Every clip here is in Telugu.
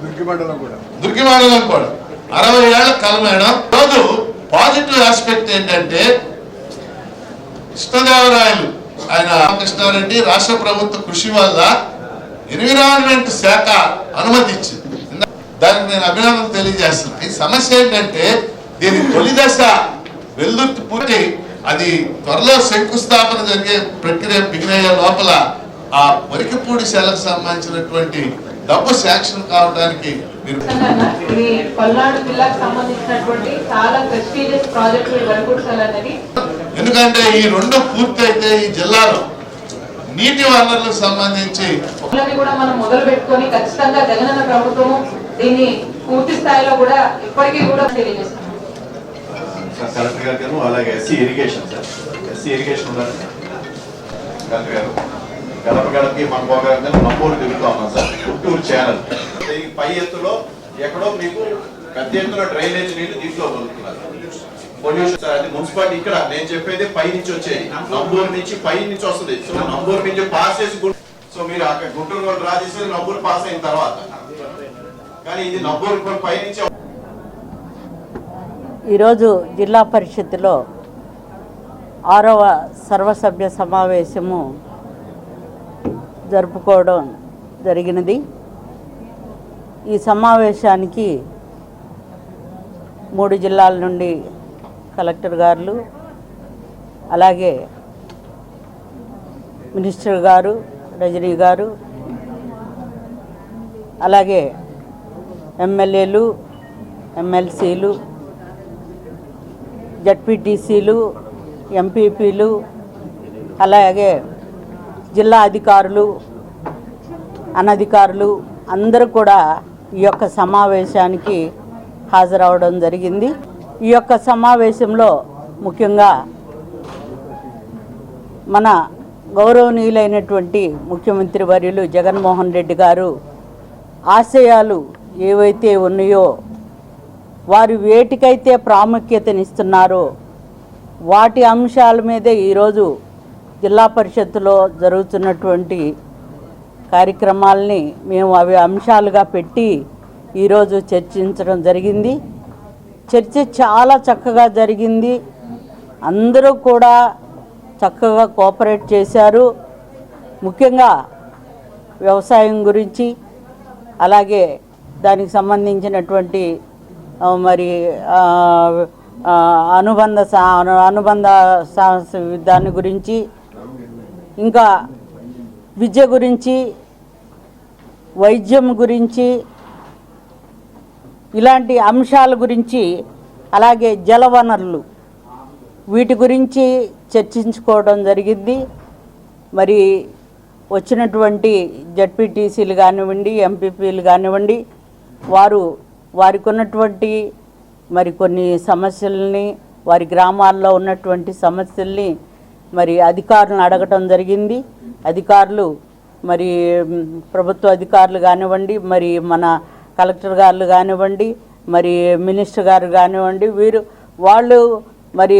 దుర్గి మండలం కూడా 60 ఏళ్ల కల మేడం. రోజు పాజిటివ్ ఆస్పెక్ట్ ఏంటంటే కృష్ణదేవరాయలు ఆయన కృష్ణారెడ్డి రాష్ట్ర ప్రభుత్వ కృషి వల్ల ఎన్విరాన్మెంట్ శాఖ అనుమతి ఇచ్చింది. దానికి నేను అభినందన తెలియజేస్తున్నాను. ఈ సమస్య ఏంటంటే దీని తొలి దశ వెల్లుర్తి పూర్తి అది త్వరలో శంకుస్థాపన జరిగే ప్రక్రియ బిగినయ్యే లోపల ఆ వరికపూడి శాలకు సంబంధించినటువంటి డబ్బు శాంక్షన్ కావడానికి మీరు ఎందుకంటే ఈ రెండు పూర్తి అయితే ఈ జిల్లాలో నీటి వనరులకు సంబంధించి కూడా మనం మొదలు పెట్టుకొని ఖచ్చితంగా జగనన్న ప్రభుత్వము దీన్ని పూర్తి స్థాయిలో కూడా ఇప్పటికీ కూడా తెలియజేస్తున్నాం. కలెక్టర్ గారు అలాగే ఎస్సీ ఇరిగేషన్ ఉన్నారు కలెక్టర్ గారు. గడప గడపకి మన పోగానే నంబూరు తిరుగుతూ ఉన్నాం సార్. గుంటూరు ఛానల్ పై ఎత్తులో ఎక్కడో మీకు పెద్ద ఎత్తున డ్రైనేజ్ నీళ్లు దీంట్లో వదులుతున్నారు. పొల్యూషన్ సార్, అది మున్సిపాలిటీ ఇక్కడ నేను చెప్పేది పై నుంచి వచ్చేది, నంబూరు నుంచి పై నుంచి వస్తుంది. సో నంబూరు నుంచి పాస్ చేసి సో మీరు అక్కడ గుంటూరు వాళ్ళు డ్రా చేసేది నంబూరు పాస్ అయిన తర్వాత, కానీ ఇది నంబూరు పై నుంచి. ఈరోజు జిల్లా పరిషత్తులో 6వ సర్వసభ్య సమావేశము జరుపుకోవడం జరిగినది. ఈ సమావేశానికి 3 జిల్లాల నుండి కలెక్టర్ గారు, అలాగే మినిస్టర్ గారు రజనీ గారు, అలాగే ఎమ్మెల్యేలు, ఎమ్మెల్సీలు, జడ్పీటీసీలు, ఎంపీపీలు, అలాగే జిల్లా అధికారులు, అనధికారులు అందరూ కూడా ఈ యొక్క సమావేశానికి హాజరవడం జరిగింది. ఈ యొక్క సమావేశంలో ముఖ్యంగా మన గౌరవనీయులైనటువంటి ముఖ్యమంత్రి వర్యులు జగన్మోహన్ రెడ్డి గారు ఆశయాలు ఏవైతే ఉన్నాయో, వారు వేటికైతే ప్రాముఖ్యతనిస్తున్నారో వాటి అంశాల మీదే ఈరోజు జిల్లా పరిషత్తులో జరుగుతున్నటువంటి కార్యక్రమాలని మేము అవి అంశాలుగా పెట్టి ఈరోజు చర్చించడం జరిగింది. చర్చ చాలా చక్కగా జరిగింది. అందరూ కూడా చక్కగా కోఆపరేట్ చేశారు. ముఖ్యంగా వ్యవసాయం గురించి, అలాగే దానికి సంబంధించినటువంటి మరి అనుబంధ దాని గురించి, ఇంకా విద్య గురించి, వైద్యం గురించి, ఇలాంటి అంశాల గురించి, అలాగే జలవనరులు వీటి గురించి చర్చించుకోవడం జరిగింది. మరి వచ్చినటువంటి జడ్పీటీసీలు కానివ్వండి, ఎంపీపీలు కానివ్వండి, వారికి ఉన్నటువంటి మరి కొన్ని సమస్యల్ని, వారి గ్రామాల్లో ఉన్నటువంటి సమస్యల్ని మరి అధికారులను అడగటం జరిగింది. అధికారులు మరి ప్రభుత్వ అధికారులు కానివ్వండి, మరి మన కలెక్టర్ గారు కానివ్వండి, మరి మినిస్టర్ గారు కానివ్వండి, వాళ్ళు మరి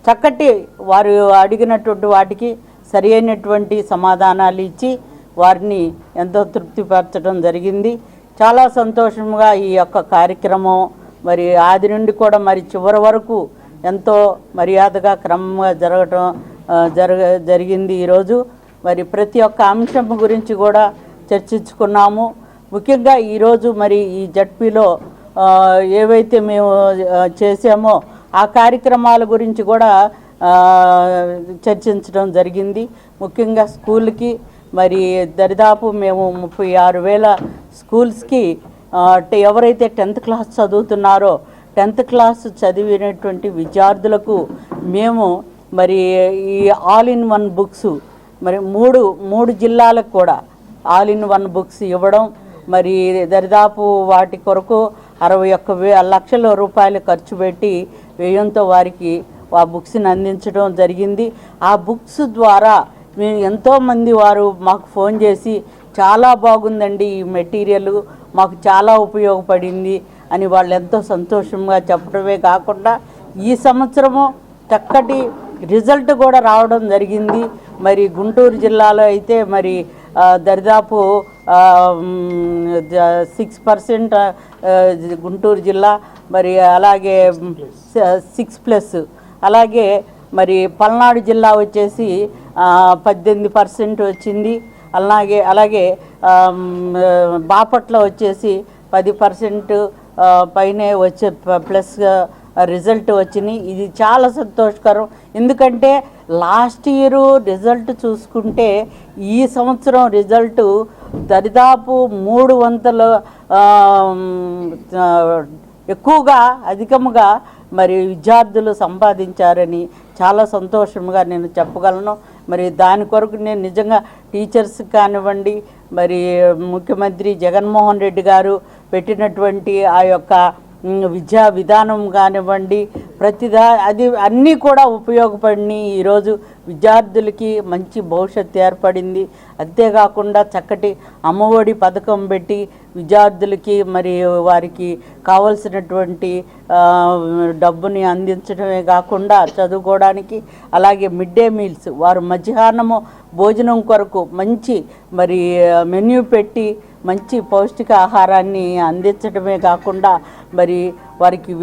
చక్కటి వారు అడిగినటువంటి వాటికి సరి అయినటువంటి సమాధానాలు ఇచ్చి వారిని ఎంతో తృప్తిపరచడం జరిగింది. చాలా సంతోషంగా ఈ యొక్క కార్యక్రమం మరి ఆది నుండి కూడా మరి చివరి వరకు ఎంతో మర్యాదగా క్రమంగా జరిగింది. ఈరోజు మరి ప్రతి ఒక్క అంశం గురించి కూడా చర్చించుకున్నాము. ముఖ్యంగా ఈరోజు మరి ఈ జడ్పీలో ఏవైతే మేము చేసామో ఆ కార్యక్రమాల గురించి కూడా చర్చించడం జరిగింది. ముఖ్యంగా స్కూల్కి మరి దరిదాపు మేము 36,000 స్కూల్స్కి ఎవరైతే 10th క్లాస్ చదువుతున్నారో 10th క్లాస్ చదివినటువంటి విద్యార్థులకు మేము మరి ఈ ఆల్ ఇన్ వన్ బుక్స్ మరి మూడు జిల్లాలకు కూడా ఆల్ ఇన్ వన్ బుక్స్ ఇవ్వడం, మరి దరిదాపు వాటి కొరకు 61 లక్షల రూపాయలు ఖర్చు పెట్టి వ్యయంతో వారికి ఆ బుక్స్ని అందించడం జరిగింది. ఆ బుక్స్ ద్వారా మేము ఎంతోమంది వారు మాకు ఫోన్ చేసి చాలా బాగుందండి ఈ మెటీరియల్, మాకు చాలా ఉపయోగపడింది అని వాళ్ళు ఎంతో సంతోషంగా చెప్పడమే కాకుండా ఈ సంవత్సరము చక్కటి రిజల్ట్ కూడా రావడం జరిగింది. మరి గుంటూరు జిల్లాలో అయితే మరి దరిదాపు 6% గుంటూరు జిల్లా, మరి అలాగే 6+, అలాగే మరి పల్నాడు జిల్లా వచ్చేసి 18% వచ్చింది. అలాగే బాపట్ల వచ్చేసి 10% పైనే వచ్చే ప్లస్ రిజల్ట్ వచ్చినాయి. ఇది చాలా సంతోషకరం. ఎందుకంటే లాస్ట్ ఇయర్ రిజల్ట్ చూసుకుంటే ఈ సంవత్సరం రిజల్ట్ దరిదాపు 300 ఎక్కువగా అధికముగా మరి విద్యార్థులు సంపాదించారని చాలా సంతోషంగా నేను చెప్పగలను. మరి దాని కొరకు నేను నిజంగా టీచర్స్ కానివ్వండి, మరి ముఖ్యమంత్రి జగన్మోహన్ రెడ్డి గారు పెట్టినటువంటి ఆ యొక్క విద్యా విధానం కానివ్వండి, అది అన్నీ కూడా ఉపయోగపడి ఈరోజు విద్యార్థులకి మంచి భవిష్యత్తు ఏర్పడింది. అంతేకాకుండా చక్కటి అమ్మఒడి పథకం పెట్టి విద్యార్థులకి మరి వారికి కావలసినటువంటి డబ్బుని అందించడమే కాకుండా చదువుకోవడానికి, అలాగే మిడ్ డే మీల్స్ వారు మధ్యాహ్నము భోజనం కొరకు మంచి మరి మెన్యూ పెట్టి మంచి పౌష్టిక ఆహారాన్ని అందించడమే కాకుండా మరి వారికి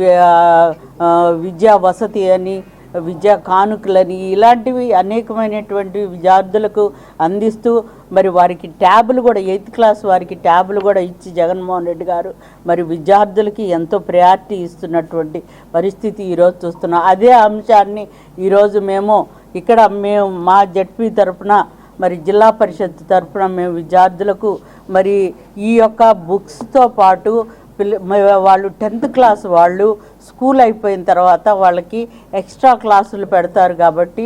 విద్యా వసతి అని, విద్యా కానుకలని, ఇలాంటివి అనేకమైనటువంటి విద్యార్థులకు అందిస్తూ మరి వారికి ట్యాబులు కూడా 8th క్లాస్ వారికి ట్యాబులు కూడా ఇచ్చి జగన్మోహన్ రెడ్డి గారు మరి విద్యార్థులకి ఎంతో ప్రయారిటీ ఇస్తున్నటువంటి పరిస్థితి ఈరోజు చూస్తున్నాం. అదే అంశాన్ని ఈరోజు మేము మా జడ్పీ తరఫున మరి జిల్లా పరిషత్ తరఫున మేము విద్యార్థులకు మరి ఈ యొక్క బుక్స్తో పాటు వాళ్ళు 10th క్లాస్ వాళ్ళు స్కూల్ అయిపోయిన తర్వాత వాళ్ళకి ఎక్స్ట్రా క్లాసులు పెడతారు కాబట్టి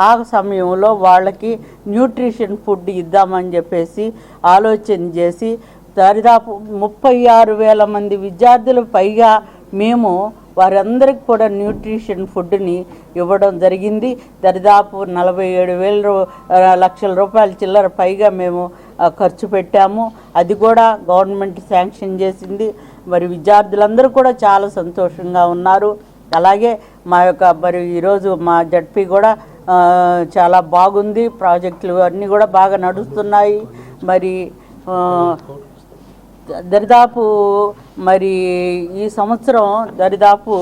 ఆ సమయంలో వాళ్ళకి న్యూట్రిషన్ ఫుడ్ ఇద్దామని చెప్పేసి ఆలోచన చేసి దాదాపు 36,000 మంది విద్యార్థులు పైగా మేము వారందరికి కూడా న్యూట్రిషన్ ఫుడ్ని ఇవ్వడం జరిగింది. దాదాపు 47,000 లక్షల రూపాయల చిల్లర పైగా మేము ఖర్చు పెట్టాము. అది కూడా గవర్నమెంట్ శాంక్షన్ చేసింది. మరి విద్యార్థులందరూ కూడా చాలా సంతోషంగా ఉన్నారు. అలాగే మరి ఈరోజు మా జడ్పీ కూడా చాలా బాగుంది. ప్రాజెక్టులు అన్నీ కూడా బాగా నడుస్తున్నాయి. మరి దరిదాపు మరి ఈ సంవత్సరం దరిదాపు